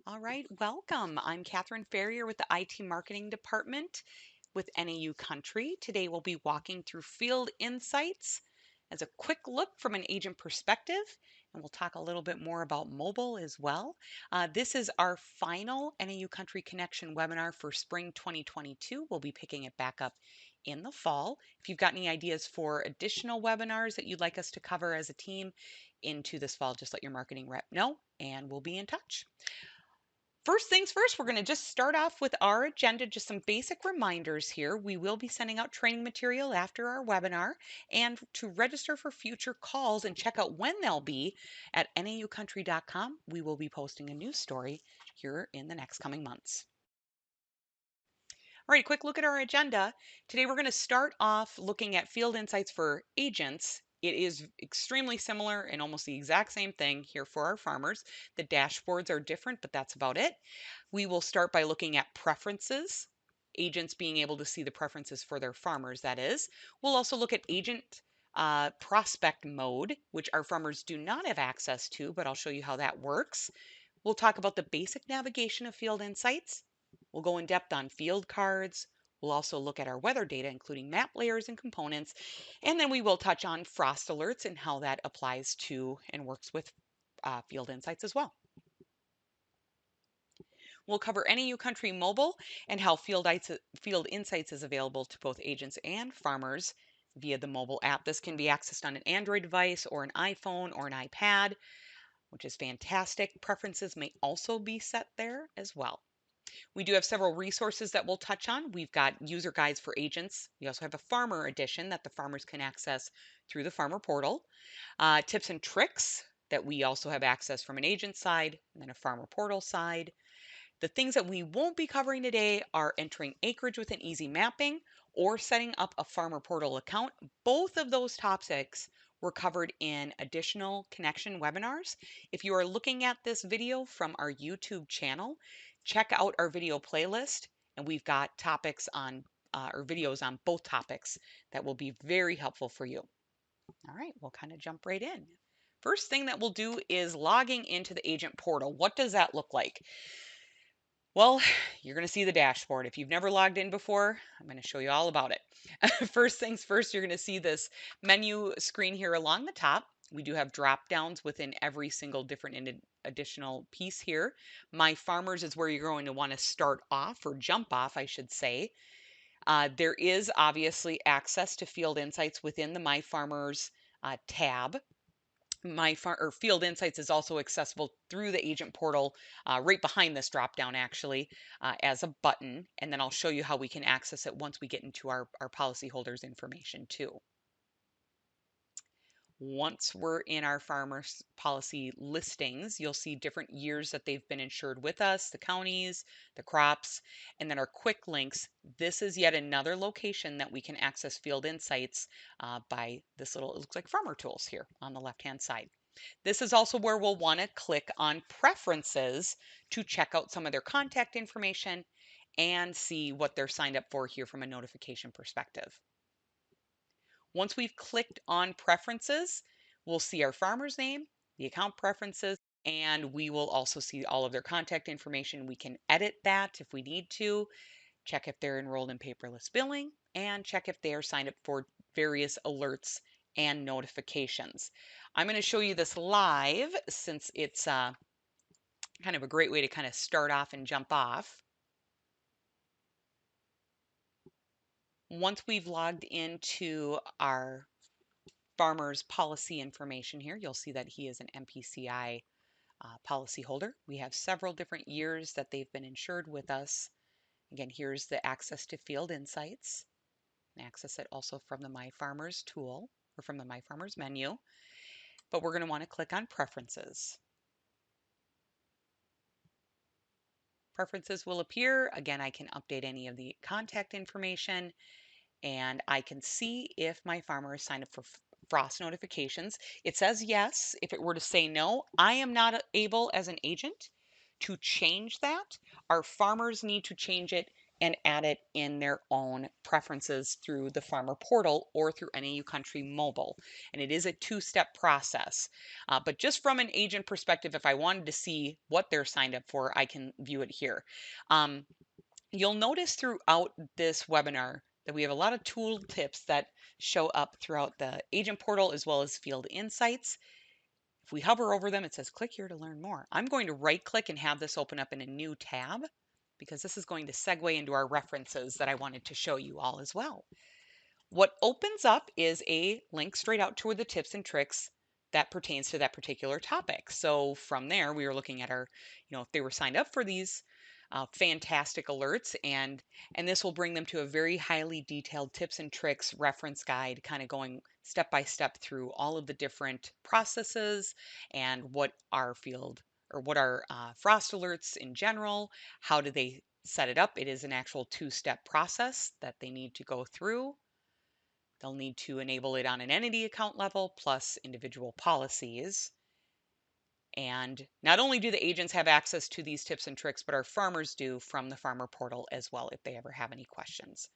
All right, welcome. I'm Catherine Ferrier with the IT Marketing Department with NAU Country. Today we'll be walking through field insights as a quick look from an agent perspective, and we'll talk a little bit more about mobile as well. This is our final NAU Country Connection webinar for spring 2022. We'll be picking it back up in the fall. If you've got any ideas for additional webinars that you'd like us to cover as a team into this fall, just let your marketing rep know, and we'll be in touch. First things first, we're going to just start off with our agenda, just some basic reminders here. We will be sending out training material after our webinar, and to register for future calls and check out when they'll be at naUcountry.com, we will be posting a news story here in the next coming months. All right, quick look at our agenda. Today we're going to start off looking at field insights for agents. It is extremely similar and almost the exact same thing here for our farmers. The dashboards are different, but that's about it. We will start by looking at preferences, agents being able to see the preferences for their farmers, that is. We'll also look at agent prospect mode, which our farmers do not have access to, but I'll show you how that works. We'll talk about the basic navigation of field insights. We'll go in depth on field cards. We'll also look at our weather data, including map layers and components. And then we will touch on frost alerts and how that applies to and works with field insights as well. We'll cover NAU Country Mobile and how field insights is available to both agents and farmers via the mobile app. This can be accessed on an Android device or an iPhone or an iPad, which is fantastic. Preferences may also be set there as well. We do have several resources that we'll touch on. We've got user guides for agents. We also have a farmer edition that the farmers can access through the farmer portal. Tips and tricks that we also have access from an agent side and then a farmer portal side. The things that we won't be covering today are entering acreage with an easy mapping or setting up a farmer portal account. Both of those topics were covered in additional connection webinars. If you are looking at this video from our YouTube channel, check out our video playlist, and we've got topics on or videos on both topics that will be very helpful for you. All right, we'll kind of jump right in. First thing that we'll do is logging into the agent portal. What does that look like? Well, you're going to see the dashboard. If you've never logged in before, I'm going to show you all about it. First things first, you're going to see this menu screen here along the top. We do have drop downs within every single different additional piece here. My Farmers is where you're going to want to start off, or jump off, I should say. There is obviously access to field insights within the My Farmers tab. Field insights is also accessible through the agent portal, right behind this drop down actually, as a button, and then I'll show you how we can access it once we get into our policyholders information too. Once we're in our farmers policy listings, you'll see different years that they've been insured with us, the counties, the crops, and then our quick links. This is yet another location that we can access field insights by this little, it looks like farmer tools here on the left hand side. This is also where we'll want to click on preferences to check out some of their contact information and see what they're signed up for here from a notification perspective. Once we've clicked on preferences, we'll see our farmer's name, the account preferences, and we will also see all of their contact information. We can edit that if we need to, check if they're enrolled in paperless billing, and check if they are signed up for various alerts and notifications. I'm going to show you this live since it's kind of a great way to kind of start off and jump off. Once we've logged into our farmer's policy information here, you'll see that he is an MPCI policy holder. We have several different years that they've been insured with us. Again, here's the access to field insights. Access it also from the My Farmers tool or from the My Farmers menu. But we're going to want to click on preferences. Preferences will appear. Again, I can update any of the contact information, and I can see if my farmer is signed up for frost notifications. It says yes. If it were to say no, I am not able as an agent to change that. Our farmers need to change it and add it in their own preferences through the farmer portal or through NAU Country mobile. And it is a two-step process. But just from an agent perspective, if I wanted to see what they're signed up for, I can view it here. Um, you'll notice throughout this webinar that we have a lot of tool tips that show up throughout the agent portal as well as field insights. If we hover over them, it says click here to learn more. I'm going to right click and have this open up in a new tab because this is going to segue into our references that I wanted to show you all as well. What opens up is a link straight out to the tips and tricks that pertains to that particular topic. So from there, we are looking at our, if they were signed up for these fantastic alerts, and this will bring them to a very highly detailed tips and tricks reference guide, kind of going step by step through all of the different processes and what our field or what are frost alerts in general, how do they set it up. It is an actual two-step process that they need to go through. They'll need to enable it on an entity account level plus individual policies. And not only do the agents have access to these tips and tricks, but our farmers do from the farmer portal as well if they ever have any questions.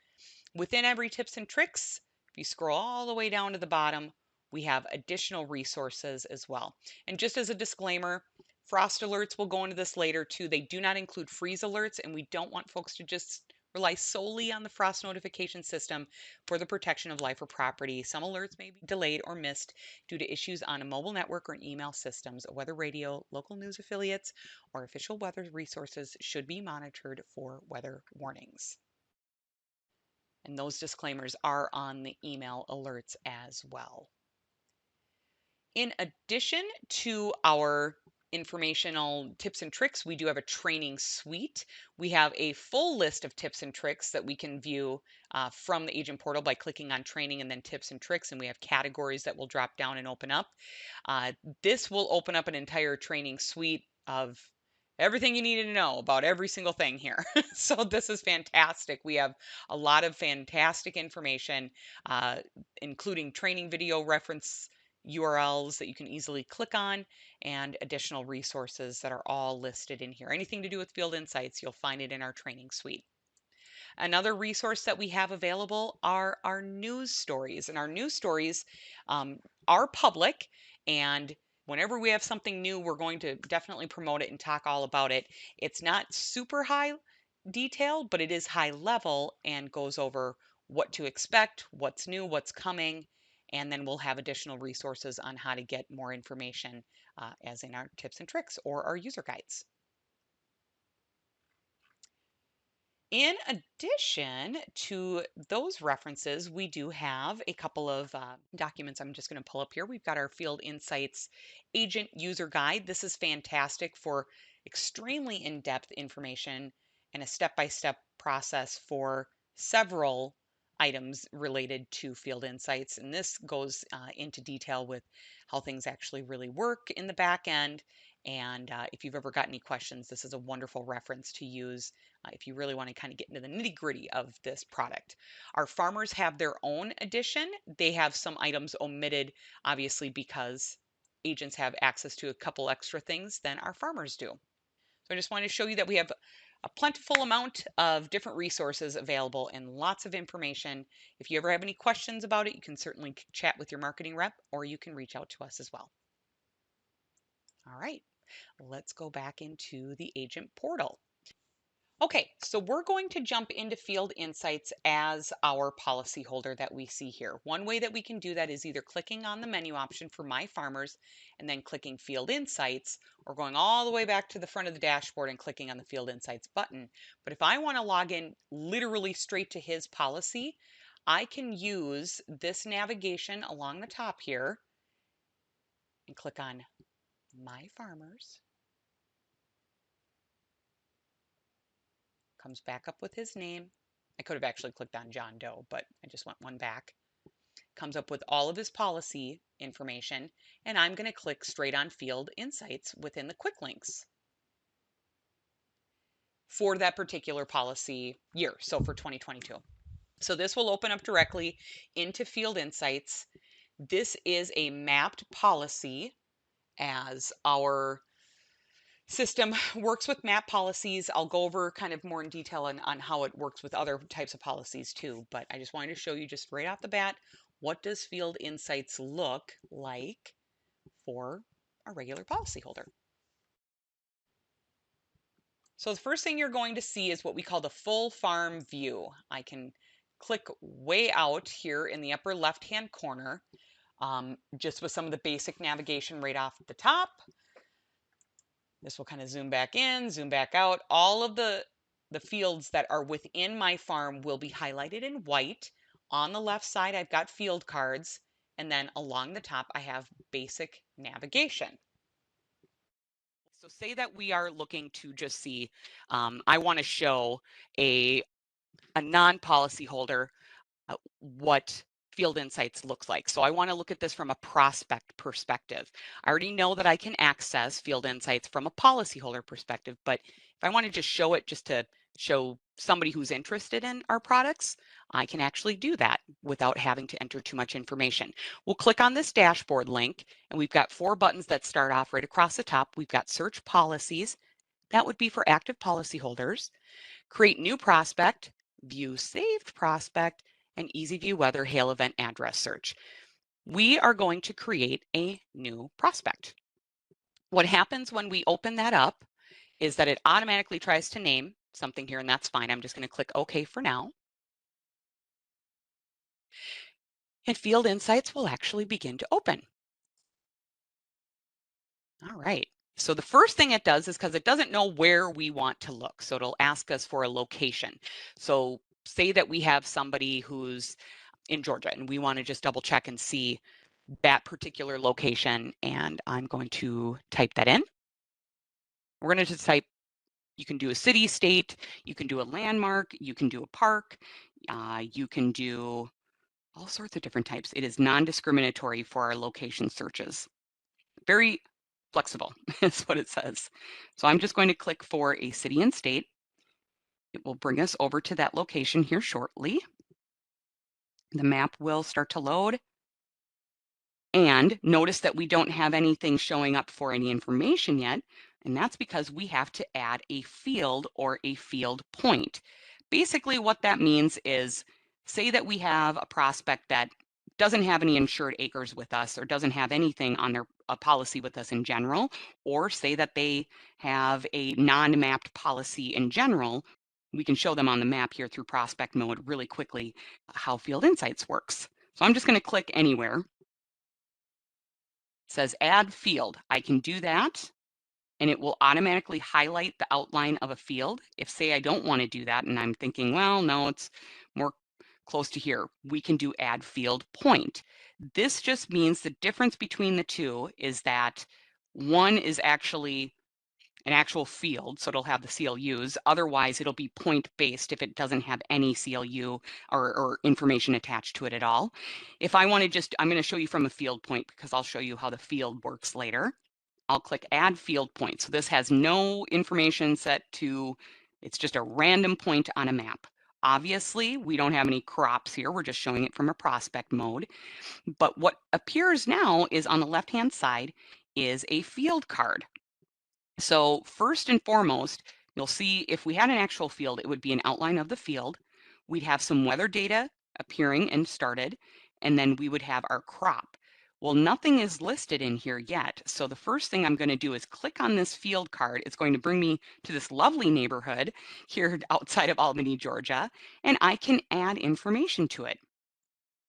Within every tips and tricks, if you scroll all the way down to the bottom, we have additional resources as well. And just as a disclaimer, frost alerts will go into this later too. They do not include freeze alerts, and we don't want folks to just rely solely on the frost notification system for the protection of life or property. Some alerts may be delayed or missed due to issues on a mobile network or email systems. A weather radio, local news affiliates, or official weather resources should be monitored for weather warnings. And those disclaimers are on the email alerts as well. In addition to our informational tips and tricks, we do have a training suite. We have a full list of tips and tricks that we can view from the agent portal by clicking on training and then tips and tricks. And we have categories that will drop down and open up. This will open up an entire training suite of everything you need to know about every single thing here. So this is fantastic. We have a lot of fantastic information, uh, including training video reference URLs that you can easily click on and additional resources that are all listed in here. Anything to do with field insights, you'll find it in our training suite. Another resource that we have available are our news stories, and our news stories are public, and whenever we have something new, we're going to definitely promote it and talk all about it. It's not super high detail, but it is high level and goes over what to expect, what's new, what's coming, and then we'll have additional resources on how to get more information as in our tips and tricks or our user guides. In addition to those references, we do have a couple of documents I'm just going to pull up here. We've got our Field Insights Agent User Guide. This is fantastic for extremely in-depth information and a step-by-step process for several items related to Field Insights. And this goes into detail with how things actually really work in the back end. And if you've ever got any questions, this is a wonderful reference to use if you really want to kind of get into the nitty gritty of this product. Our farmers have their own edition. They have some items omitted, obviously, because agents have access to a couple extra things than our farmers do. So I just wanted to show you that we have a plentiful amount of different resources available and lots of information. If you ever have any questions about it, you can certainly chat with your marketing rep or you can reach out to us as well. All right, let's go back into the agent portal. Okay, so we're going to jump into Field Insights as our policyholder that we see here. One way that we can do that is either clicking on the menu option for My Farmers and then clicking Field Insights, or going all the way back to the front of the dashboard and clicking on the Field Insights button. But if I want to log in literally straight to his policy, I can use this navigation along the top here and click on My Farmers. Comes back up with his name. I could have actually clicked on John Doe, but I just went one back. Comes up with all of his policy information, and I'm going to click straight on Field Insights within the quick links for that particular policy year, so for 2022. So this will open up directly into Field Insights. This is a mapped policy as our system works with map policies. I'll go over kind of more in detail on how it works with other types of policies too, but I just wanted to show you just right off the bat, what does field insights look like for a regular policyholder? So the first thing you're going to see is what we call the full farm view. I can click way out here in the upper left-hand corner, just with some of the basic navigation right off the top. This will kind of zoom back in, zoom back out. All of the fields that are within my farm will be highlighted in white. On the left side, I've got field cards, and then along the top, I have basic navigation. So say that we are looking to just see, I want to show a, a non-policy holder what Field Insights looks like. So I want to look at this from a prospect perspective. I already know that I can access Field Insights from a policyholder perspective, but if I want to just show it just to show somebody who's interested in our products, I can actually do that without having to enter too much information. We'll click on this dashboard link, and we've got 4 buttons that start off right across the top. We've got Search Policies. That would be for active policyholders. Create New Prospect, View Saved Prospect, and EASYview Weather Hail Event Address Search. We are going to create a new prospect. What happens when we open that up is that it automatically tries to name something here, and that's fine. I'm just going to click OK for now. And Field Insights will actually begin to open. All right. So the first thing it does is because it doesn't know where we want to look. So it'll ask us for a location. So say that we have somebody who's in Georgia and we want to just double check and see that particular location. And I'm going to type that in. We're going to just type, you can do a city, state, you can do a landmark, you can do a park, you can do all sorts of different types. It is non-discriminatory for our location searches. Very flexible is what it says. So I'm just going to click for a city and state. It will bring us over to that location here shortly. The map will start to load. And notice that we don't have anything showing up for any information yet. And that's because we have to add a field or a field point. Basically what that means is, say that we have a prospect that doesn't have any insured acres with us or doesn't have anything on their policy with us in general, or say that they have a non-mapped policy in general, we can show them on the map here through prospect mode really quickly how Field Insights works. So I'm just going to click anywhere. It says add field. I can do that, and it will automatically highlight the outline of a field. If say I don't want to do that and I'm thinking, well, no, it's more close to here, we can do add field point. This just means the difference between the two is that one is actually an actual field, so it'll have the CLUs. Otherwise, it'll be point-based if it doesn't have any CLU or information attached to it at all. If I want to just, I'm going to show you from a field point because I'll show you how the field works later. I'll click Add Field Point. So this has no information set to, it's just a random point on a map. Obviously, we don't have any crops here. We're just showing it from a prospect mode. But what appears now is on the left-hand side is a field card. So first and foremost, you'll see if we had an actual field, it would be an outline of the field. We'd have some weather data appearing and started, and then we would have our crop. Well, nothing is listed in here yet. So the first thing I'm going to do is click on this field card. It's going to bring me to this lovely neighborhood here outside of Albany, Georgia, and I can add information to it.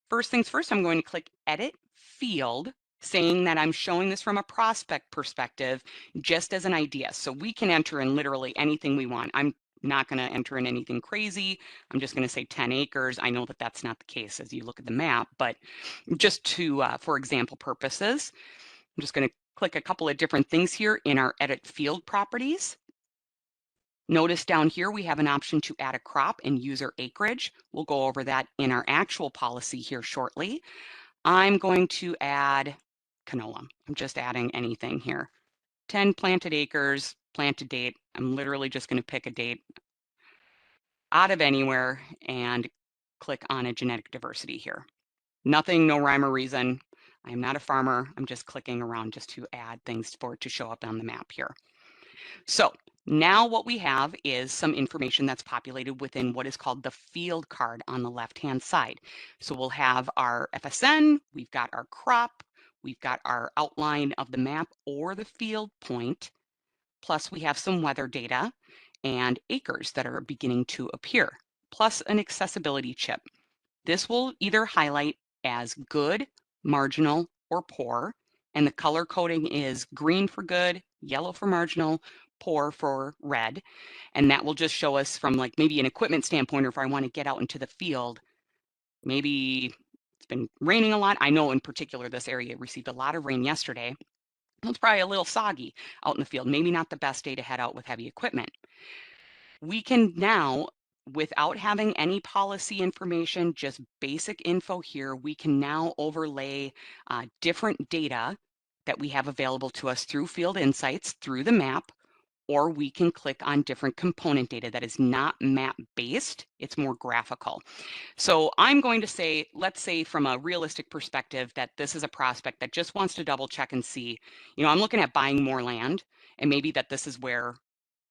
First things first, I'm going to click Edit Field, saying that I'm showing this from a prospect perspective, just as an idea. So we can enter in literally anything we want. I'm not going to enter in anything crazy. I'm just going to say 10 acres. I know that that's not the case as you look at the map, but just to, for example purposes, I'm just going to click a couple of different things here in our Edit Field properties. Notice down here we have an option to add a crop and user acreage. We'll go over that in our actual policy here shortly. I'm going to add canola. I'm just adding anything here. 10 planted acres, planted date. I'm literally just going to pick a date out of anywhere and click on a genetic diversity here. Nothing, no rhyme or reason. I'm not a farmer. I'm just clicking around just to add things for it to show up on the map here. So now what we have is some information that's populated within what is called the field card on the left-hand side. So we'll have our FSN, we've got our crop, we've got our outline of the map or the field point, plus we have some weather data and acres that are beginning to appear, plus an accessibility chip. This will either highlight as good, marginal, or poor, and the color coding is green for good, yellow for marginal, poor for red. And that will just show us from like maybe an equipment standpoint, or if I want to get out into the field, maybe it's been raining a lot. I know in particular this area received a lot of rain yesterday. It's probably a little soggy out in the field, maybe not the best day to head out with heavy equipment. We can now, without having any policy information, just basic info here, we can now overlay different data that we have available to us through Field Insights, through the map, or we can click on different component data that is not map-based, it's more graphical. So I'm going to say, let's say from a realistic perspective that this is a prospect that just wants to double check and see, I'm looking at buying more land, and maybe that this is where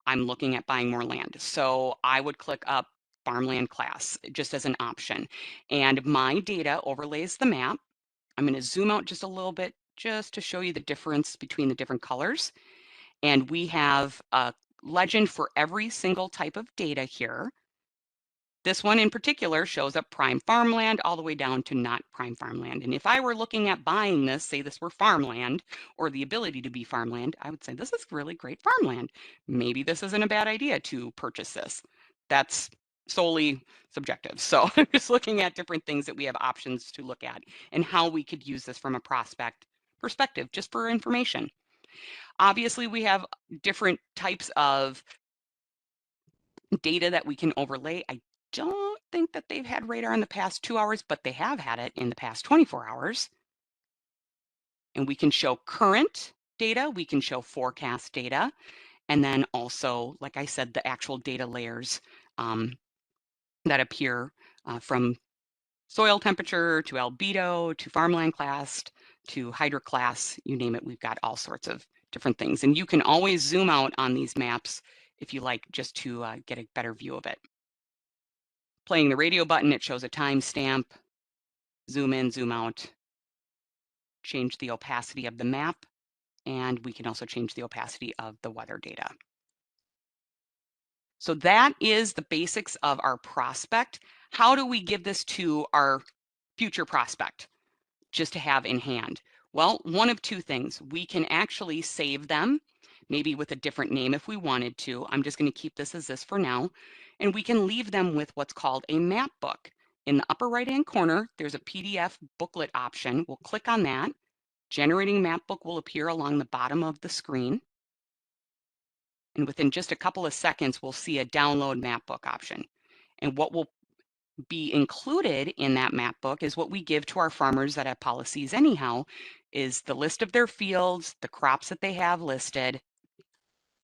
I'm looking at buying more land. So I would click up farmland class just as an option. And my data overlays the map. I'm going to zoom out just a little bit just to show you the difference between the different colors. And we have a legend for every single type of data here. This one in particular shows up prime farmland all the way down to not prime farmland. And if I were looking at buying this, say this were farmland or the ability to be farmland, I would say this is really great farmland. Maybe this isn't a bad idea to purchase this. That's solely subjective. So just looking at different things that we have options to look at and how we could use this from a prospect perspective, just for information. Obviously, we have different types of data that we can overlay. I don't think that they've had radar in the past 2 hours, but they have had it in the past 24 hours. And we can show current data, we can show forecast data, and then also, like I said, the actual data layers that appear from soil temperature to albedo to farmland class to hydro class, you name it, we've got all sorts of different things. And you can always zoom out on these maps if you like, just to get a better view of it. Playing the radio button, it shows a timestamp, zoom in, zoom out, change the opacity of the map, and we can also change the opacity of the weather data. So that is the basics of our prospect. How do we give this to our future prospect just to have in hand? Well, one of two things. We can actually save them, maybe with a different name if we wanted to. I'm just going to keep this as this for now. And we can leave them with what's called a map book. In the upper right-hand corner, there's a PDF booklet option. We'll click on that. Generating map book will appear along the bottom of the screen. And within just a couple of seconds, we'll see a download map book option. And what will be included in that map book is what we give to our farmers that have policies anyhow, is the list of their fields, the crops that they have listed.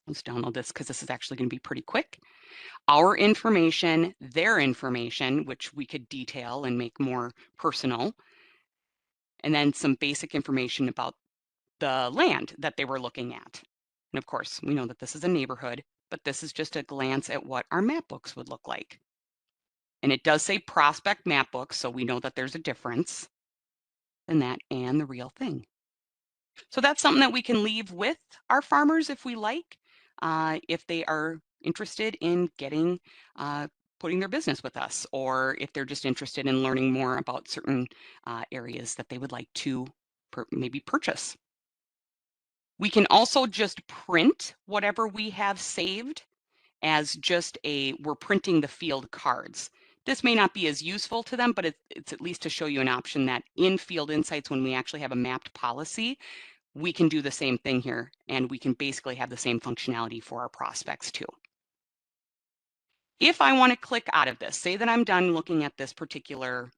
Let's download this because this is actually going to be pretty quick. Our information, their information, which we could detail and make more personal, and then some basic information about the land that they were looking at. And of course, we know that this is a neighborhood, but this is just a glance at what our map books would look like. And it does say prospect map books, so we know that there's a difference in that and the real thing. So that's something that we can leave with our farmers if we like, if they are interested in getting, putting their business with us, or if they're just interested in learning more about certain areas that they would like to maybe purchase. We can also just print whatever we have saved as just we're printing the field cards. This may not be as useful to them, but it's at least to show you an option that in Field Insights, when we actually have a mapped policy, we can do the same thing here, and we can basically have the same functionality for our prospects too. If I want to click out of this, say that I'm done looking at this particular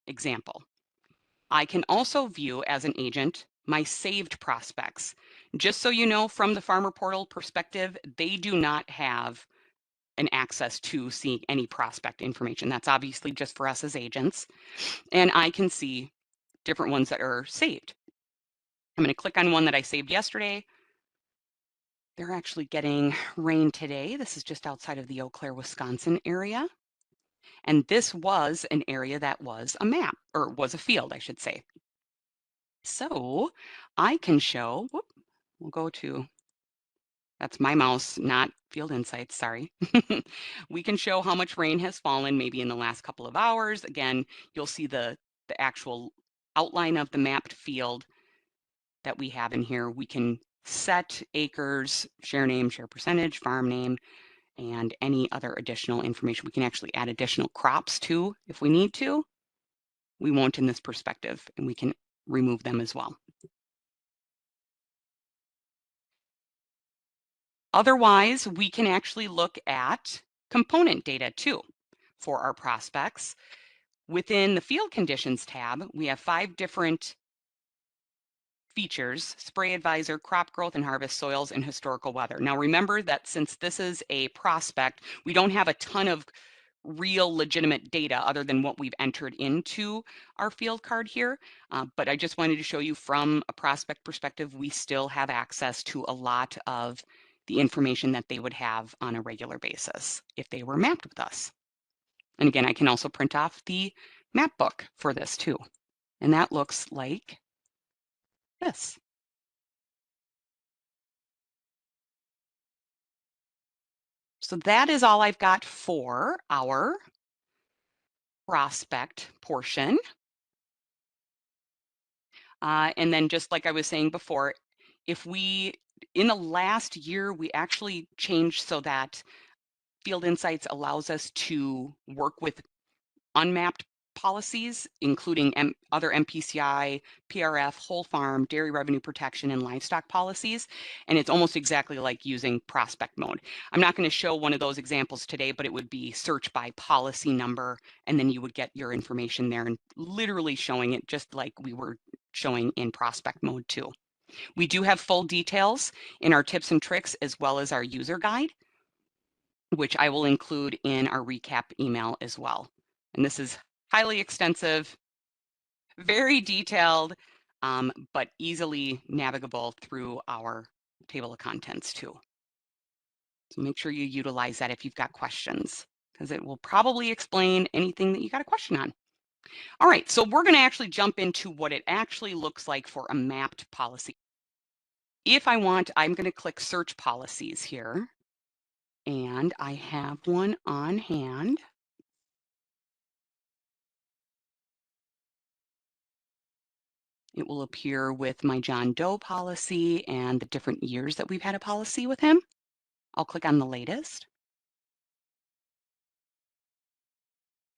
example, I can also view as an agent my saved prospects. Just so you know, from the Farmer Portal perspective, they do not have an access to seeing any prospect information. That's obviously just for us as agents. And I can see different ones that are saved. I'm going to click on one that I saved yesterday. They're actually getting rain today. This is just outside of the Eau Claire, Wisconsin area. And this was an area that was a map, or was a field, I should say. So I can show, whoop, we'll go to, that's my mouse, not Field Insights, sorry. We can show how much rain has fallen maybe in the last couple of hours. Again, you'll see the actual outline of the mapped field that we have in here. We can set acres, share name, share percentage, farm name, and any other additional information. We can actually add additional crops too if we need to. We won't in this perspective, and we can remove them as well. Otherwise, we can actually look at component data too for our prospects. Within the Field Conditions tab, we have 5 different features: spray advisor, crop growth and harvest, soils, and historical weather. Now remember that since this is a prospect, we don't have a ton of real legitimate data other than what we've entered into our field card here. But I just wanted to show you from a prospect perspective, we still have access to a lot of the information that they would have on a regular basis if they were mapped with us. And again, I can also print off the map book for this too. And that looks like this. So that is all I've got for our prospect portion. And then just like I was saying before, if we, in the last year, we actually changed so that Field Insights allows us to work with unmapped policies, including other MPCI, PRF, whole farm, dairy revenue protection, and livestock policies. And it's almost exactly like using prospect mode. I'm not going to show one of those examples today, but it would be search by policy number, and then you would get your information there and literally showing it just like we were showing in prospect mode too. We do have full details in our tips and tricks as well as our user guide, which I will include in our recap email as well. And this is highly extensive, very detailed, but easily navigable through our table of contents too. So make sure you utilize that if you've got questions, because it will probably explain anything that you got a question on. All right, so we're going to actually jump into what it actually looks like for a mapped policy. If I want, I'm going to click search policies here, and I have one on hand. It will appear with my John Doe policy and the different years that we've had a policy with him. I'll click on the latest.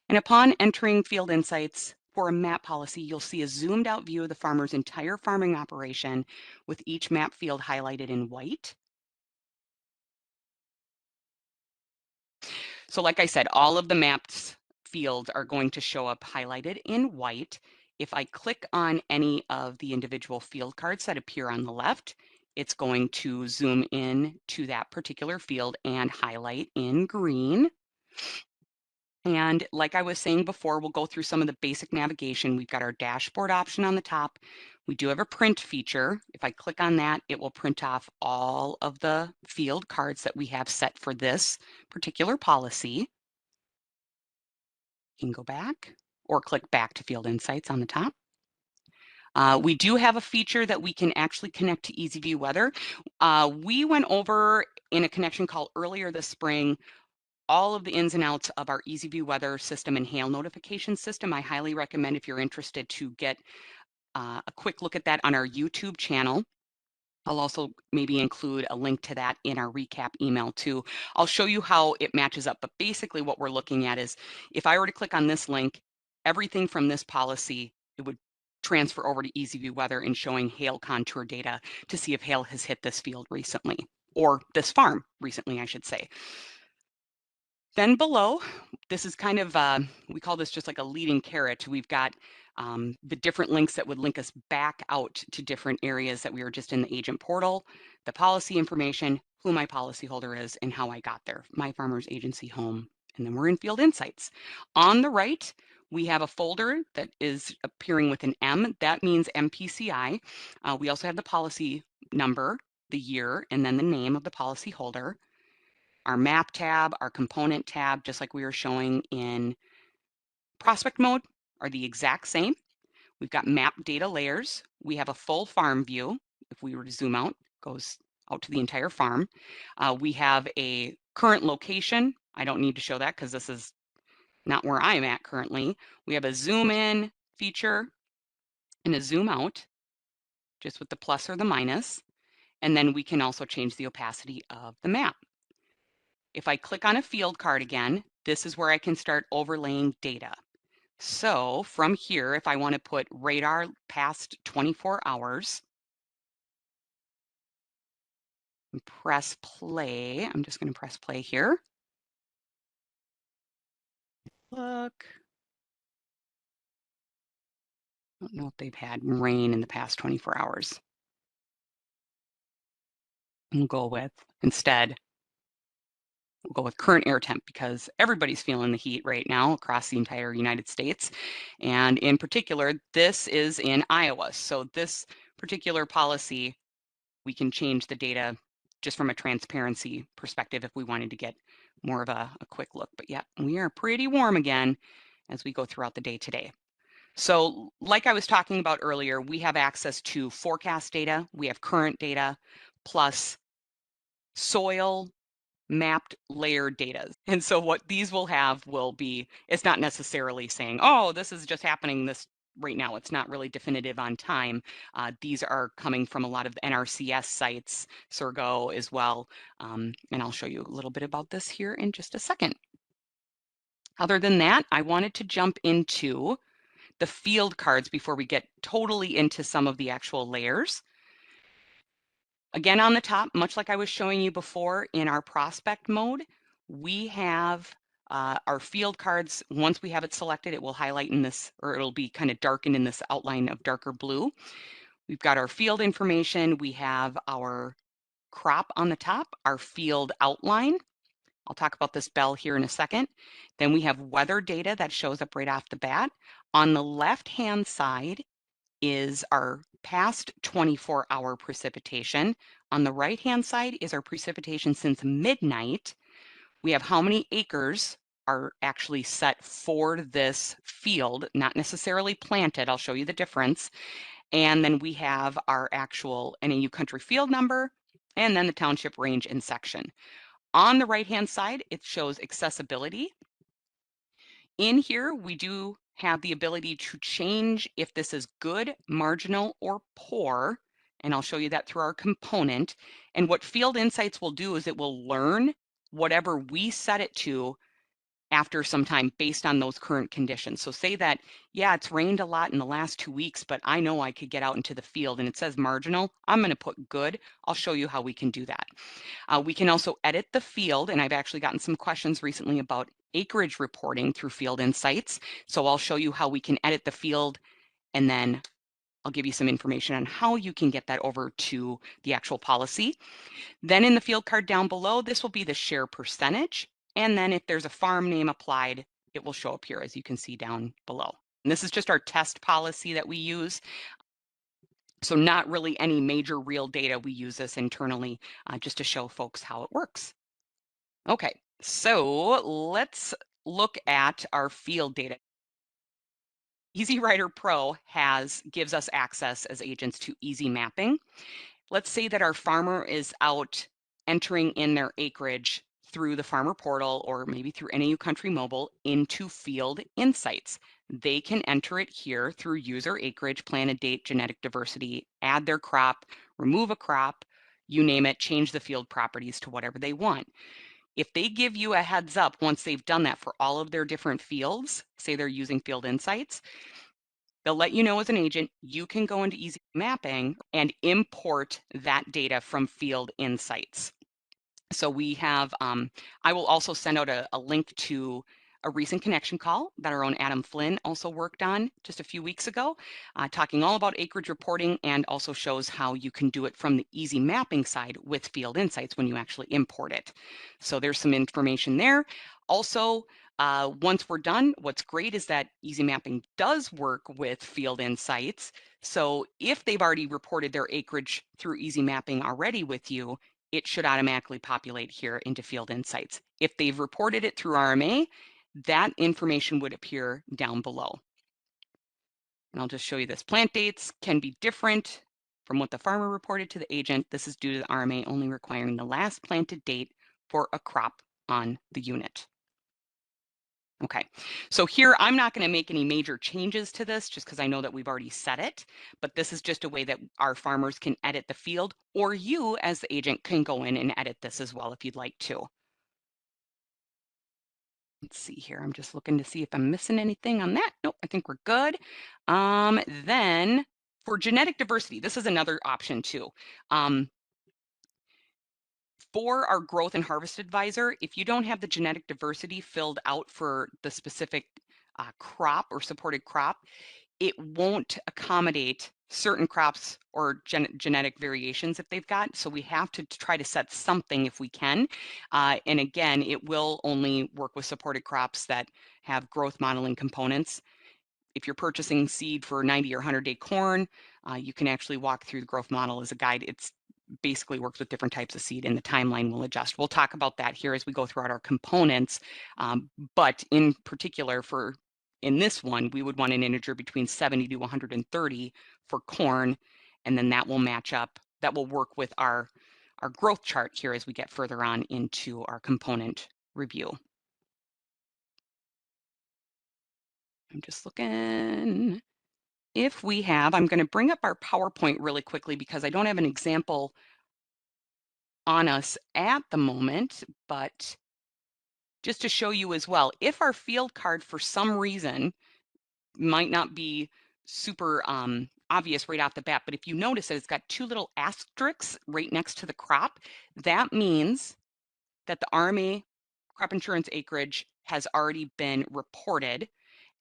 And upon entering Field Insights for a map policy, you'll see a zoomed out view of the farmer's entire farming operation with each map field highlighted in white. So like I said, all of the mapped fields are going to show up highlighted in white. If I click on any of the individual field cards that appear on the left, it's going to zoom in to that particular field and highlight in green. And like I was saying before, we'll go through some of the basic navigation. We've got our dashboard option on the top. We do have a print feature. If I click on that, it will print off all of the field cards that we have set for this particular policy. You can go back or click back to Field Insights on the top. We do have a feature that we can actually connect to EASYview weather. We went over in a connection call earlier this spring all of the ins and outs of our EASYview weather system and hail notification system. I highly recommend, if you're interested, to get a quick look at that on our YouTube channel. I'll also maybe include a link to that in our recap email too. I'll show you how it matches up, but basically what we're looking at is if I were to click on this link, everything from this policy, it would transfer over to EASYview weather and showing hail contour data to see if hail has hit this field recently, or this farm recently, I should say. Then below, this is kind of, we call this just like a leading carrot. We've got the different links that would link us back out to different areas that we were just in the agent portal, the policy information, who my policyholder is, and how I got there, my farmer's agency home, and then we're in Field Insights. On the right, we have a folder that is appearing with an M. That means MPCI. We also have the policy number the year, and then the name of the policyholder. Our map tab, our component tab, just like we were showing in prospect mode, are the exact same. We've got map data layers. We have a full farm view. If we were to zoom out, goes out to the entire farm. We have a current location. I don't need to show that because this is not where I'm at currently. We have a zoom in feature and a zoom out, just with the plus or the minus. And then we can also change the opacity of the map. If I click on a field card again, this is where I can start overlaying data. So from here, if I want to put radar past 24 hours, and press play. I'm just going to press play here. Look. I don't know if they've had rain in the past 24 hours. We'll go with, instead, we'll go with current air temp because everybody's feeling the heat right now across the entire United States. And in particular, this is in Iowa. So this particular policy, we can change the data just from a transparency perspective if we wanted to get more of a quick look. But yeah, we are pretty warm again as we go throughout the day today. So like I was talking about earlier, we have access to forecast data, we have current data, plus soil mapped layered data. And so what these will have will be, it's not necessarily saying, oh, this is just happening this right now. It's not really definitive on time. These are coming from a lot of the NRCS sites, Surgo as well. And I'll show you a little bit about this here in just a second. Other than that, I wanted to jump into the field cards before we get totally into some of the actual layers. Again, on the top, much like I was showing you before in our prospect mode, we have our field cards. Once we have it selected, it will highlight in this, or it'll be kind of darkened in this outline of darker blue. We've got our field information. We have our crop on the top, our field outline. I'll talk about this bell here in a second. Then we have weather data that shows up right off the bat. On the left-hand side is our past 24-hour precipitation. On the right-hand side is our precipitation since midnight. We have how many acres are actually set for this field, not necessarily planted. I'll show you the difference. And then we have our actual NAU Country field number, and then the township range and section. On the right-hand side, it shows accessibility. In here, we do have the ability to change if this is good, marginal, or poor, and I'll show you that through our component. And what Field Insights will do is it will learn whatever we set it to after some time based on those current conditions. So say that, yeah, it's rained a lot in the last 2 weeks, but I know I could get out into the field and it says marginal, I'm going to put good. I'll show you how we can do that. We can also edit the field, and I've actually gotten some questions recently about acreage reporting through Field Insights. So I'll show you how we can edit the field, and then I'll give you some information on how you can get that over to the actual policy. Then in the field card down below, this will be the share percentage. And then if there's a farm name applied, it will show up here, as you can see down below. And this is just our test policy that we use. So not really any major real data. We use this internally just to show folks how it works. Okay, so let's look at our field data. EasyWriter Pro gives us access as agents to easy mapping. Let's say that our farmer is out entering in their acreage through the farmer portal or maybe through NAU Country Mobile into Field Insights. They can enter it here through user acreage, planted date, genetic diversity, add their crop, remove a crop, you name it, change the field properties to whatever they want. If they give you a heads up once they've done that for all of their different fields, say they're using Field Insights, they'll let you know as an agent, you can go into Easy Mapping and import that data from Field Insights. So we have, I will also send out a link to a recent connection call that our own Adam Flynn also worked on just a few weeks ago, talking all about acreage reporting, and also shows how you can do it from the easy mapping side with Field Insights when you actually import it. So there's some information there. Also, Once we're done, what's great is that Easy Mapping does work with Field Insights. So if they've already reported their acreage through Easy Mapping already with you, it should automatically populate here into Field Insights. If they've reported it through RMA, that information would appear down below. And I'll just show you this. Plant dates can be different from what the farmer reported to the agent. This is due to the RMA only requiring the last planted date for a crop on the unit. Okay, so here I'm not going to make any major changes to this just because I know that we've already set it, but this is just a way that our farmers can edit the field, or you as the agent can go in and edit this as well if you'd like to. Let's see here. I'm just looking to see if I'm missing anything on that. Nope, I think we're good. Then for genetic diversity, this is another option too. For our growth and harvest advisor, if you don't have the genetic diversity filled out for the specific crop or supported crop, it won't accommodate certain crops or genetic variations that they've got. So we have to try to set something if we can. And again, it will only work with supported crops that have growth modeling components. If you're purchasing seed for 90 or 100-day corn, you can actually walk through the growth model as a guide. It's basically works with different types of seed and the timeline will adjust. We'll talk about that here as we go throughout our components. But in particular in this one, we would want an integer between 70 to 130 for corn, and then that will match up, that will work with our growth chart here as we get further on into our component review. I'm just looking. If we have, I'm going to bring up our PowerPoint really quickly because I don't have an example on us at the moment, but just to show you as well, if our field card for some reason might not be super obvious right off the bat, but if you notice that it's got two little asterisks right next to the crop, that means that the RMA crop insurance acreage has already been reported.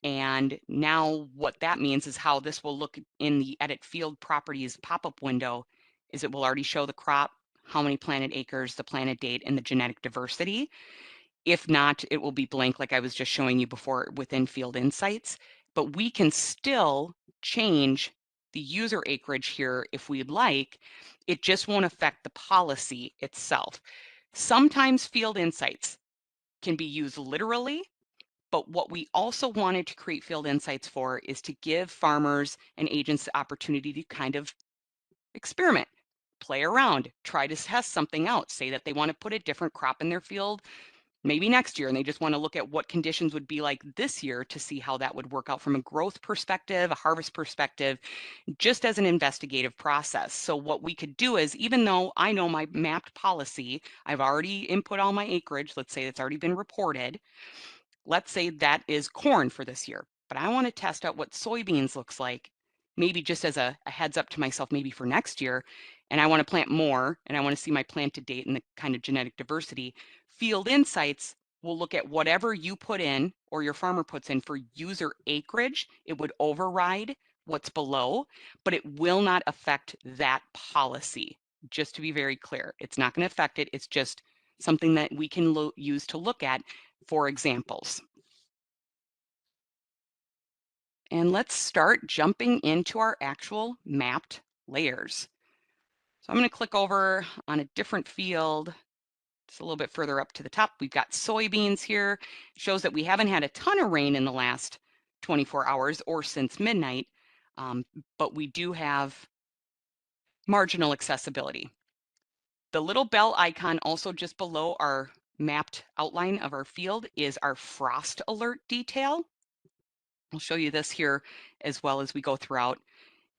And now what that means is how this will look in the Edit Field Properties pop-up window is it will already show the crop, how many planted acres, the planted date, and the genetic diversity. If not, it will be blank like I was just showing you before within Field Insights. But we can still change the user acreage here if we'd like. It just won't affect the policy itself. Sometimes Field Insights can be used literally, but what we also wanted to create Field Insights for is to give farmers and agents the opportunity to kind of experiment, play around, try to test something out, say that they want to put a different crop in their field maybe next year, and they just want to look at what conditions would be like this year to see how that would work out from a growth perspective, a harvest perspective, just as an investigative process. So what we could do is, even though I know my mapped policy, I've already input all my acreage, let's say it's already been reported, let's say that is corn for this year, but I want to test out what soybeans looks like, maybe just as a heads up to myself, maybe for next year, and I want to plant more, and I want to see my planted date and the kind of genetic diversity. Field Insights will look at whatever you put in or your farmer puts in for user acreage. It would override what's below, but it will not affect that policy. Just to be very clear, it's not going to affect it. It's just something that we can use to look at for examples. And let's start jumping into our actual mapped layers. So I'm going to click over on a different field. Just a little bit further up to the top. We've got soybeans here. Shows that we haven't had a ton of rain in the last 24 hours or since midnight, but we do have marginal accessibility. The little bell icon also just below our mapped outline of our field is our frost alert detail. I'll show you this here as well as we go throughout.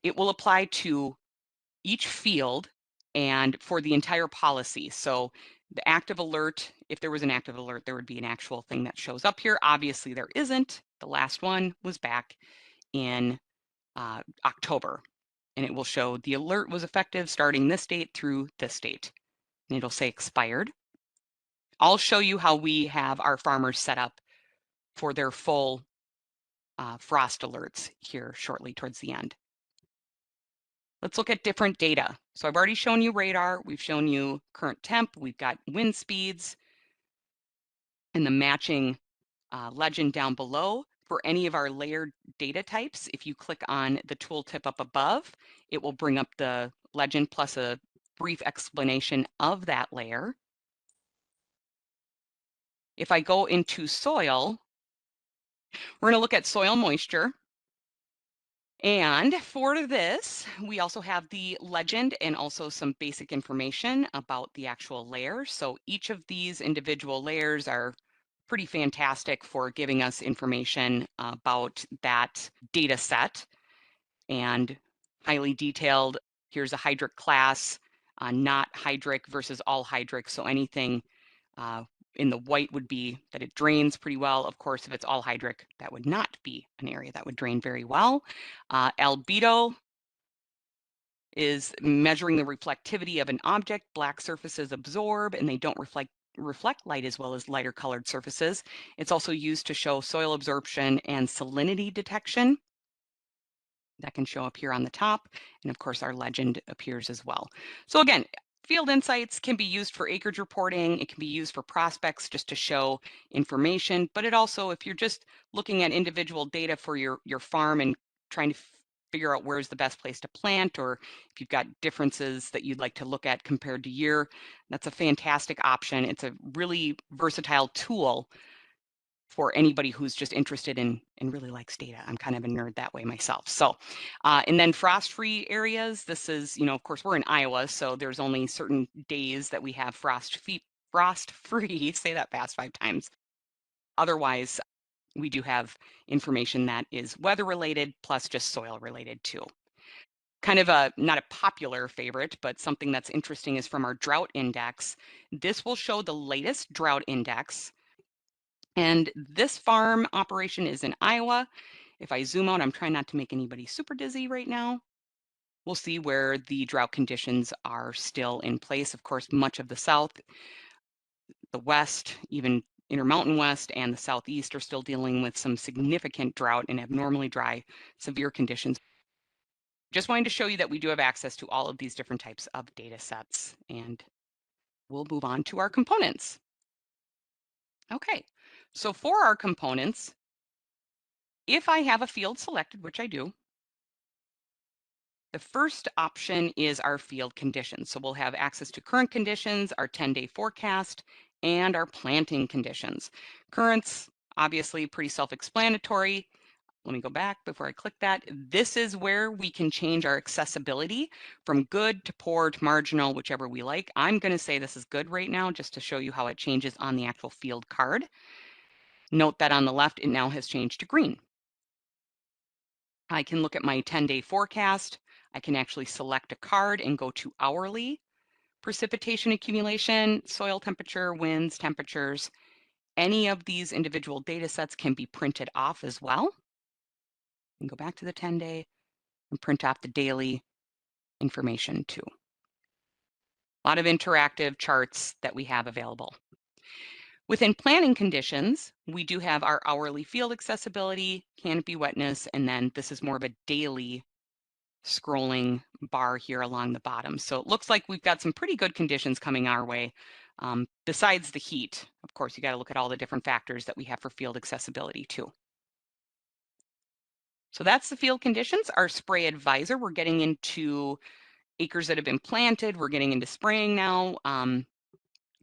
It will apply to each field and for the entire policy. So the active alert, if there was an active alert, there would be an actual thing that shows up here. Obviously there isn't. The last one was back in October, and it will show the alert was effective starting this date through this date. And it'll say expired. I'll show you how we have our farmers set up for their full frost alerts here shortly towards the end. Let's look at different data. So I've already shown you radar. We've shown you current temp. We've got wind speeds and the matching legend down below. For any of our layered data types, if you click on the tooltip up above, it will bring up the legend plus a brief explanation of that layer. If I go into soil, we're going to look at soil moisture. And for this, we also have the legend and also some basic information about the actual layer. So each of these individual layers are pretty fantastic for giving us information about that data set and highly detailed. Here's a hydric class, not hydric versus all hydric. So anything in the white would be that it drains pretty well. Of course, if it's all hydric, that would not be an area that would drain very well. Albedo is measuring the reflectivity of an object. Black surfaces absorb and they don't reflect light as well as lighter colored surfaces. It's also used to show soil absorption and salinity detection. That can show up here on the top. And of course, our legend appears as well. So again, field insights can be used for acreage reporting. It can be used for prospects just to show information. But it also, if you're just looking at individual data for your farm and trying to figure out where's the best place to plant, or if you've got differences that you'd like to look at compared to year, that's a fantastic option. It's a really versatile tool for anybody who's just interested in and really likes data. I'm kind of a nerd that way myself. So, and then frost-free areas. This is, of course, we're in Iowa, so there's only certain days that we have frost-free. Say that fast 5 times. Otherwise, we do have information that is weather-related plus just soil-related too. Kind of not a popular favorite, but something that's interesting is from our drought index. This will show the latest drought index. And this farm operation is in Iowa. If I zoom out, I'm trying not to make anybody super dizzy right now. We'll see where the drought conditions are still in place. Of course, much of the south, the west, even Intermountain West and the southeast are still dealing with some significant drought and abnormally dry, severe conditions. Just wanted to show you that we do have access to all of these different types of data sets, and we'll move on to our components. Okay, so for our components, if I have a field selected, which I do, the first option is our field conditions. So we'll have access to current conditions, our 10-day forecast, and our planting conditions. Currents, obviously pretty self-explanatory. Let me go back before I click that. This is where we can change our accessibility from good to poor to marginal, whichever we like. I'm going to say this is good right now just to show you how it changes on the actual field card. Note that on the left, it now has changed to green. I can look at my 10-day forecast. I can actually select a card and go to hourly, precipitation accumulation, soil temperature, winds, temperatures. Any of these individual data sets can be printed off as well. And go back to the 10-day and print off the daily information too. A lot of interactive charts that we have available. Within planning conditions, we do have our hourly field accessibility, canopy wetness, and then this is more of a daily scrolling bar here along the bottom. So it looks like we've got some pretty good conditions coming our way. Besides the heat, of course, you got to look at all the different factors that we have for field accessibility too. So that's the field conditions. Our spray advisor, we're getting into acres that have been planted. We're getting into spraying now,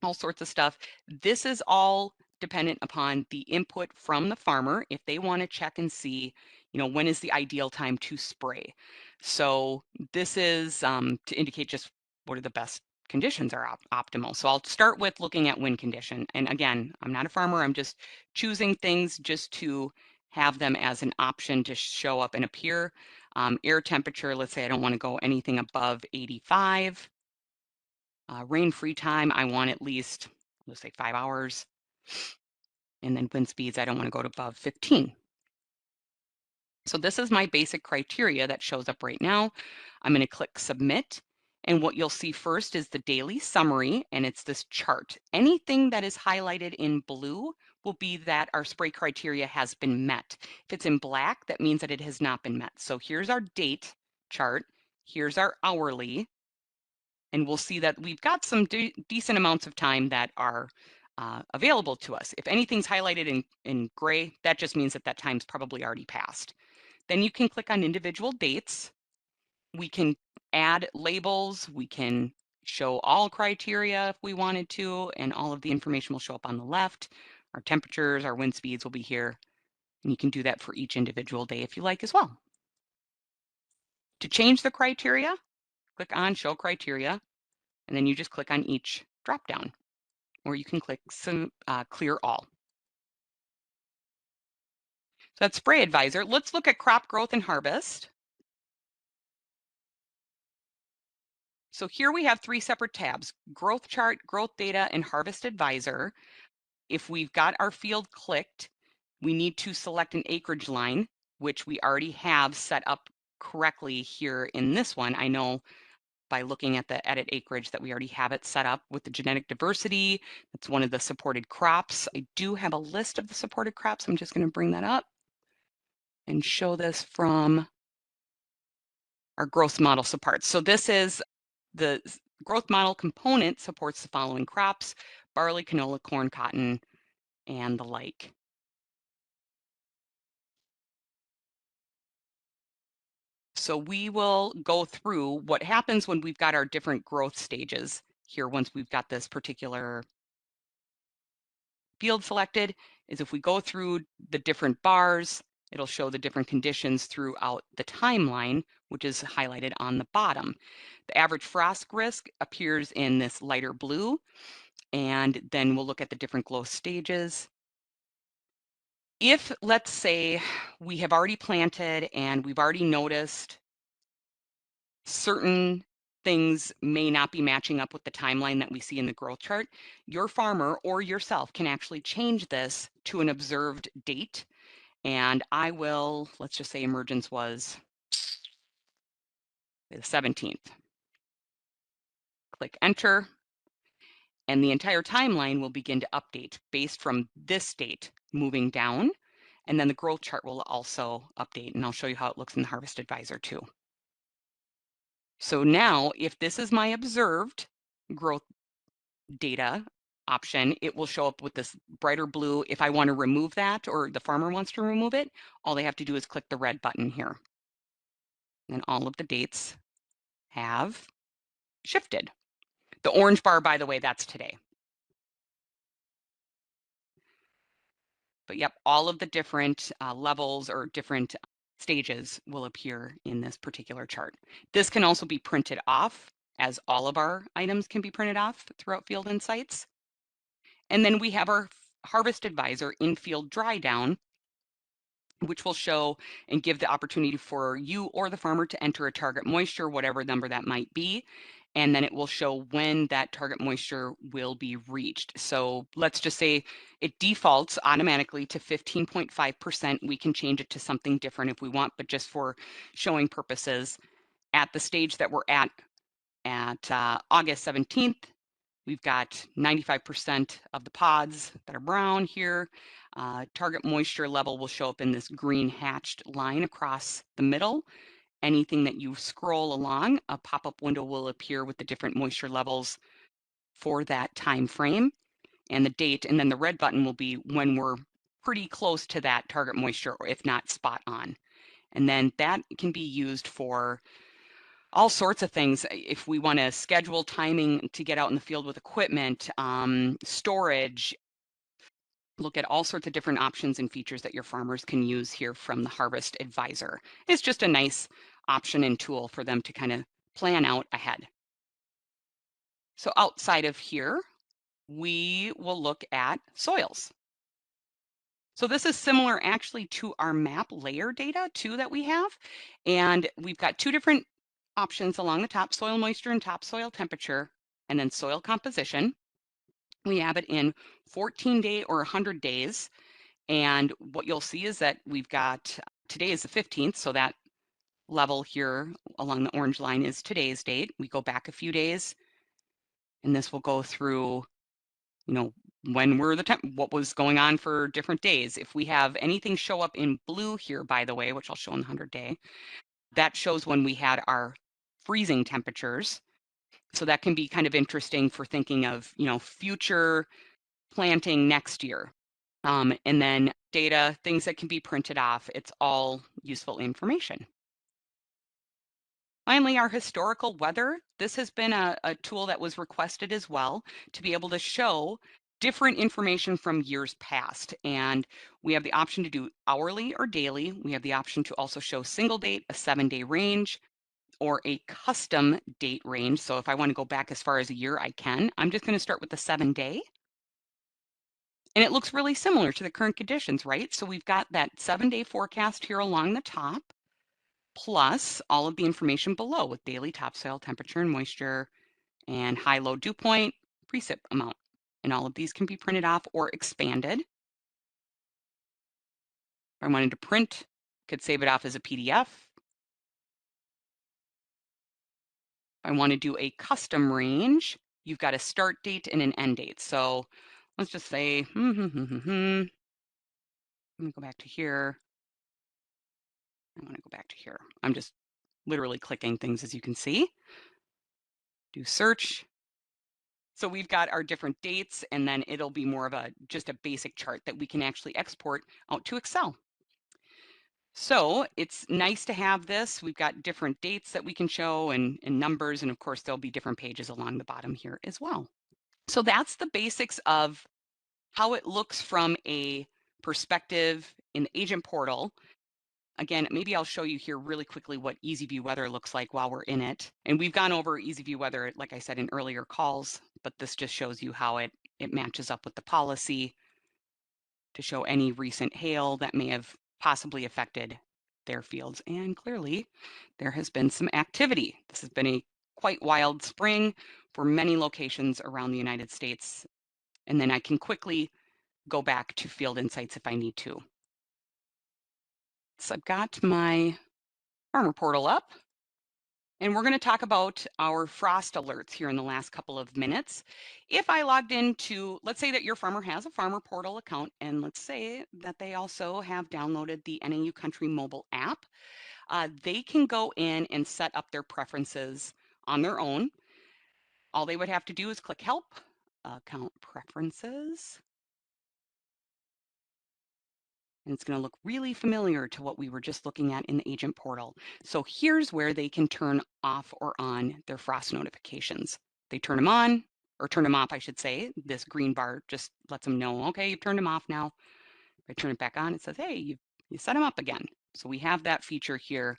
all sorts of stuff. This is all dependent upon the input from the farmer if they want to check and see, when is the ideal time to spray. So this is to indicate just what are the best conditions are optimal. So I'll start with looking at wind condition. And again, I'm not a farmer. I'm just choosing things just to have them as an option to show up and appear. Air temperature, let's say I don't want to go anything above 85. Rain-free time, I want at least, let's say 5 hours. And then wind speeds, I don't want to go to above 15. So this is my basic criteria that shows up right now. I'm going to click submit. And what you'll see first is the daily summary, and it's this chart. Anything that is highlighted in blue will be that our spray criteria has been met. If it's in black, that means that it has not been met. So here's our date chart. Here's our hourly. And we'll see that we've got some decent amounts of time that are available to us. If anything's highlighted in gray, that just means that that time's probably already passed. Then you can click on individual dates. We can add labels. We can show all criteria if we wanted to, and all of the information will show up on the left. Our temperatures, our wind speeds will be here. And you can do that for each individual day if you like as well. To change the criteria, click on Show Criteria, and then you just click on each dropdown, or you can click Clear All. So that's Spray Advisor. Let's look at crop growth and harvest. So here we have 3 separate tabs: Growth Chart, Growth Data, and Harvest Advisor. If we've got our field clicked, we need to select an acreage line, which we already have set up correctly here in this one. I know by looking at the edit acreage that we already have it set up with the genetic diversity. That's one of the supported crops. I do have a list of the supported crops. I'm just going to bring that up and show this from our growth model supports. So this is the growth model component supports the following crops: barley, canola, corn, cotton, and the like. So we will go through what happens when we've got our different growth stages here. Once we've got this particular field selected, is if we go through the different bars, it'll show the different conditions throughout the timeline, which is highlighted on the bottom. The average frost risk appears in this lighter blue, and then we'll look at the different growth stages. If, let's say, we have already planted and we've already noticed certain things may not be matching up with the timeline that we see in the growth chart, your farmer or yourself can actually change this to an observed date. And I will, let's just say emergence was the 17th. Click enter, and the entire timeline will begin to update based from this date moving down. And then the growth chart will also update, and I'll show you how it looks in the Harvest Advisor too. So now, if this is my observed growth data option, it will show up with this brighter blue. If I want to remove that, or the farmer wants to remove it, all they have to do is click the red button here. And all of the dates have shifted. The orange bar, by the way, that's today. But yep, all of the different levels or different stages will appear in this particular chart. This can also be printed off, as all of our items can be printed off throughout Field Insights. And then we have our Harvest Advisor in-field dry down, which will show and give the opportunity for you or the farmer to enter a target moisture, whatever number that might be. And then it will show when that target moisture will be reached. So let's just say it defaults automatically to 15.5%. We can change it to something different if we want, but just for showing purposes, at the stage that we're at August 17th, we've got 95% of the pods that are brown here. Target moisture level will show up in this green hatched line across the middle. Anything that you scroll along, a pop-up window will appear with the different moisture levels for that time frame and the date. And then the red button will be when we're pretty close to that target moisture, or if not spot on. And then that can be used for all sorts of things. If we want to schedule timing to get out in the field with equipment, storage, look at all sorts of different options and features that your farmers can use here from the Harvest Advisor. It's just a nice option and tool for them to kind of plan out ahead. So outside of here, we will look at soils. So this is similar actually to our map layer data too that we have. And we've got 2 different options along the top: soil moisture and topsoil temperature, and then soil composition. We have it in 14-day or 100 days. And what you'll see is that we've got, today is the 15th, so that level here along the orange line is today's date. We go back a few days, and this will go through, you know, when were what was going on for different days. If we have anything show up in blue here, by the way, which I'll show in the 100-day, that shows when we had our freezing temperatures. So that can be kind of interesting for thinking of, you know, future planting next year. And then data, things that can be printed off. It's all useful information. Finally, our historical weather. This has been a tool that was requested as well to be able to show different information from years past. And we have the option to do hourly or daily. We have the option to also show single date, a 7-day range, or a custom date range. So if I want to go back as far as a year, I can. I'm just going to start with the 7-day. And it looks really similar to the current conditions, right? So we've got that 7-day forecast here along the top, plus all of the information below with daily topsoil temperature and moisture and high-low dew point, precip amount. And all of these can be printed off or expanded. If I wanted to print, could save it off as a PDF. If I want to do a custom range, you've got a start date and an end date. So let's just say, let me go back to here. I want to go back to here. I'm just literally clicking things, as you can see. Do search. So we've got our different dates, and then it'll be more of just a basic chart that we can actually export out to Excel. So it's nice to have this. We've got different dates that we can show and numbers, and of course there'll be different pages along the bottom here as well. So that's the basics of how it looks from a perspective in the agent portal. Again, maybe I'll show you here really quickly what EASYview weather looks like while we're in it. And we've gone over EASYview weather, like I said, in earlier calls, but this just shows you how it matches up with the policy to show any recent hail that may have possibly affected their fields. And clearly there has been some activity. This has been a quite wild spring for many locations around the United States. And then I can quickly go back to Field Insights if I need to. So I've got my farmer portal up. And we're going to talk about our frost alerts here in the last couple of minutes. If I logged into, let's say that your farmer has a farmer portal account, and let's say that they also have downloaded the NAU Country mobile app, they can go in and set up their preferences on their own. All they would have to do is click Help, Account Preferences, and it's going to look really familiar to what we were just looking at in the agent portal. So here's where they can turn off or on their frost notifications. They turn them on, or turn them off, I should say. This green bar just lets them know, okay, you've turned them off now. If I turn it back on, it says, hey, you set them up again. So we have that feature here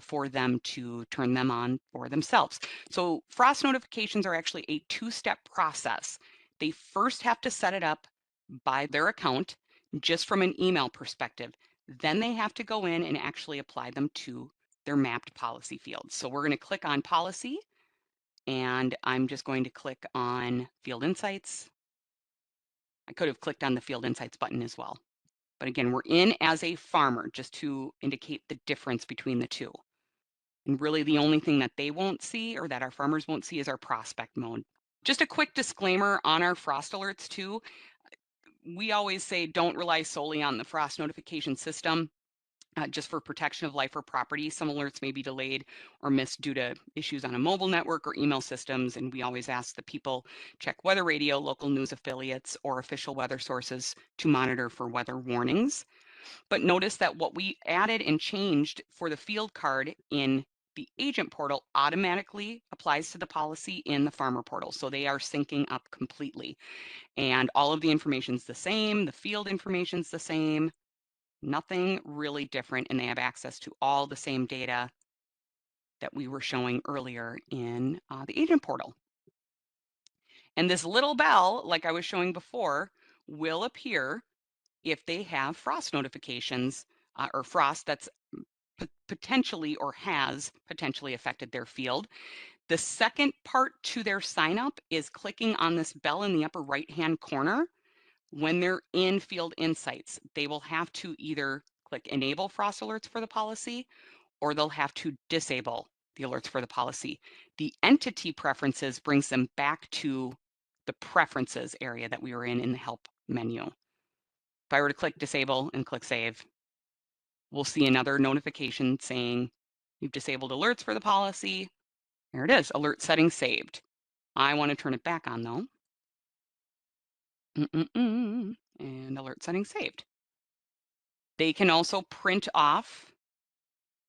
for them to turn them on for themselves. So frost notifications are actually a two-step process. They first have to set it up by their account, just from an email perspective. Then they have to go in and actually apply them to their mapped policy fields. So we're going to click on policy, and I'm just going to click on Field Insights. I could have clicked on the Field Insights button as well. But again, we're in as a farmer just to indicate the difference between the two. And really the only thing that they won't see, or that our farmers won't see, is our prospect mode. Just a quick disclaimer on our frost alerts too. We always say don't rely solely on the frost notification system. Just for protection of life or property. Some alerts may be delayed or missed due to issues on a mobile network or email systems, and we always ask that people check weather radio, local news affiliates, or official weather sources to monitor for weather warnings. But notice that what we added and changed for the field card in the agent portal automatically applies to the policy in the farmer portal. So they are syncing up completely. And all of the information is the same, the field information is the same, nothing really different, and they have access to all the same data that we were showing earlier in the agent portal. And this little bell, like I was showing before, will appear if they have frost notifications or frost that's potentially or has potentially affected their field. The second part to their sign up is clicking on this bell in the upper right-hand corner. When they're in Field Insights, they will have to either click Enable Frost Alerts for the policy, or they'll have to disable the alerts for the policy. The entity preferences brings them back to the preferences area that we were in the help menu. If I were to click disable and click save, we'll see another notification saying you've disabled alerts for the policy. There it is, alert settings saved. I want to turn it back on though. And alert setting saved. They can also print off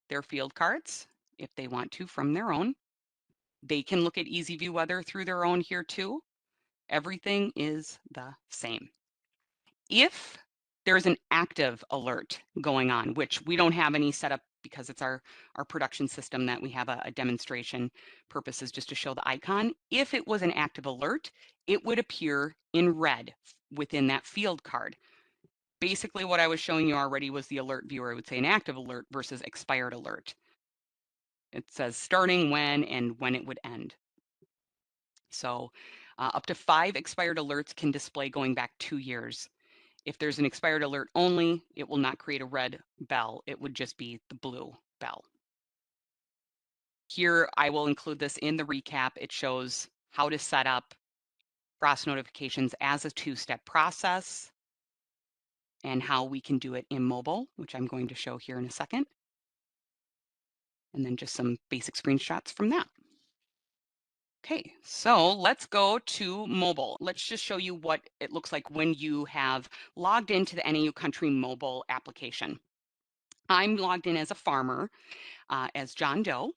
their field cards if they want to from their own. They can look at EASYview weather through their own here too. Everything is the same. If there's an active alert going on, which we don't have any set up because it's our production system that we have a demonstration purposes just to show the icon. If it was an active alert, it would appear in red within that field card. Basically what I was showing you already was the alert viewer. I would say an active alert versus expired alert. It says starting when and when it would end. So up to 5 expired alerts can display going back 2 years. If there's an expired alert only, it will not create a red bell. It would just be the blue bell. Here, I will include this in the recap. It shows how to set up frost notifications as a 2-step process and how we can do it in mobile, which I'm going to show here in a second. And then just some basic screenshots from that. Okay, so let's go to mobile. Let's just show you what it looks like when you have logged into the NAU Country mobile application. I'm logged in as a farmer, as John Doe.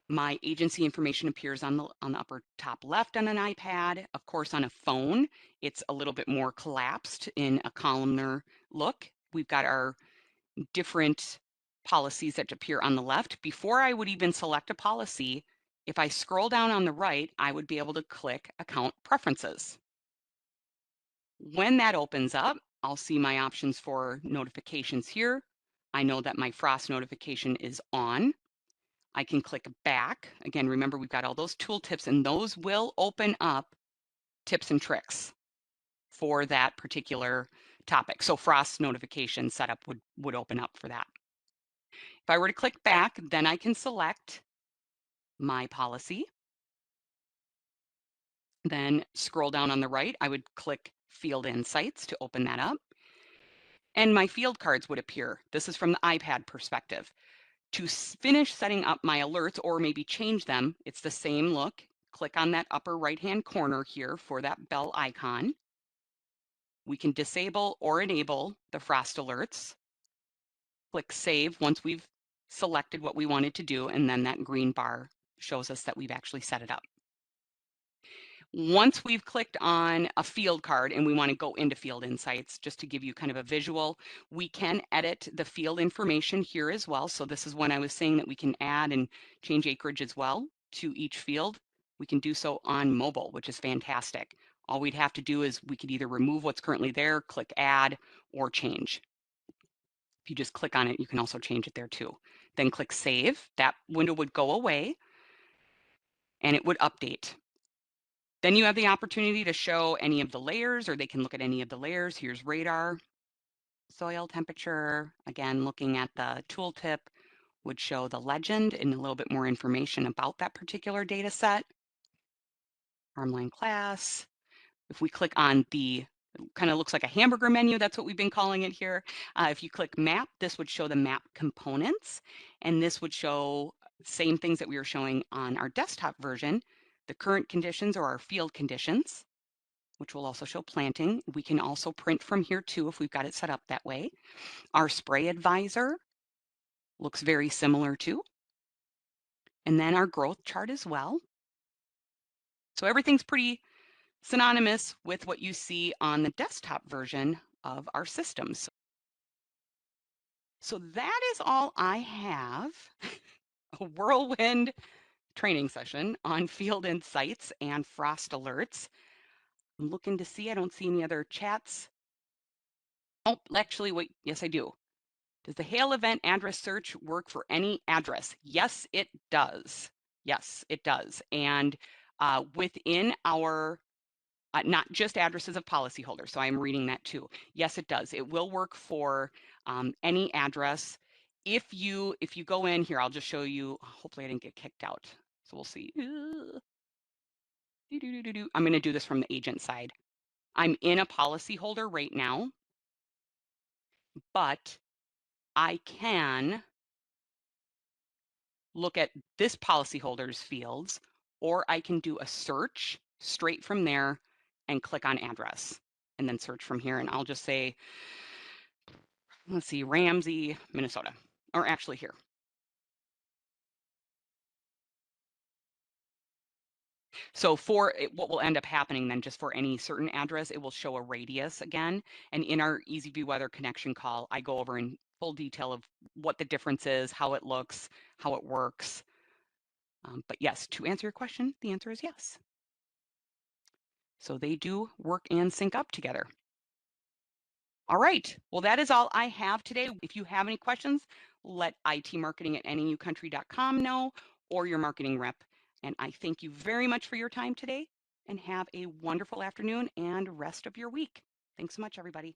My agency information appears on the upper top left on an iPad. Of course, on a phone, it's a little bit more collapsed in a columnar look. We've got our different policies that appear on the left. Before I would even select a policy, if I scroll down on the right, I would be able to click Account Preferences. When that opens up, I'll see my options for notifications here. I know that my frost notification is on. I can click back. Again, remember we've got all those tooltips and those will open up tips and tricks for that particular topic. So frost notification setup would open up for that. If I were to click back, then I can select my policy. Then scroll down on the right, I would click Field Insights to open that up. And my field cards would appear. This is from the iPad perspective. To finish setting up my alerts or maybe change them, it's the same look. Click on that upper right-hand corner here for that bell icon. We can disable or enable the frost alerts. Click Save once we've selected what we wanted to do, and then that green bar shows us that we've actually set it up. Once we've clicked on a field card and we want to go into Field Insights, just to give you kind of a visual, we can edit the field information here as well. So this is when I was saying that we can add and change acreage as well to each field. We can do so on mobile, which is fantastic. All we'd have to do is we could either remove what's currently there, click Add, or change. If you just click on it, you can also change it there too. Then click Save. That window would go away and it would update. Then you have the opportunity to show any of the layers, or they can look at any of the layers. Here's radar, soil temperature. Again, looking at the tooltip would show the legend and a little bit more information about that particular data set. Farmland class. If we click on the, kind of looks like a hamburger menu, that's what we've been calling it here. If you click map, this would show the map components, and this would show same things that we were showing on our desktop version, the current conditions or our field conditions, which will also show planting. We can also print from here too if we've got it set up that way. Our spray advisor looks very similar too. And then our growth chart as well. So everything's pretty synonymous with what you see on the desktop version of our systems. So that is all I have. A whirlwind training session on field insights and frost alerts. I'm looking to see, I don't see any other chats. Oh, actually, wait, yes, I do. Does the hail event address search work for any address? Yes, it does. Yes, it does. And within our, not just addresses of policyholders, so I'm reading that too. Yes, it does. It will work for any address. If you go in here, I'll just show you, hopefully I didn't get kicked out. So we'll see. I'm gonna do this from the agent side. I'm in a policyholder right now, but I can look at this policyholder's fields, or I can do a search straight from there and click on address. and then search from here. And I'll just say, let's see, Ramsey, Minnesota, or actually here. So for what will end up happening then, just for any certain address, it will show a radius again. And in our EASYview weather connection call, I go over in full detail of what the difference is, how it looks, how it works. But yes, to answer your question, the answer is yes. So they do work and sync up together. All right. Well, that is all I have today. If you have any questions, let itmarketing@naucountry.com know, or your marketing rep. And I thank you very much for your time today, and have a wonderful afternoon and rest of your week. Thanks so much, everybody.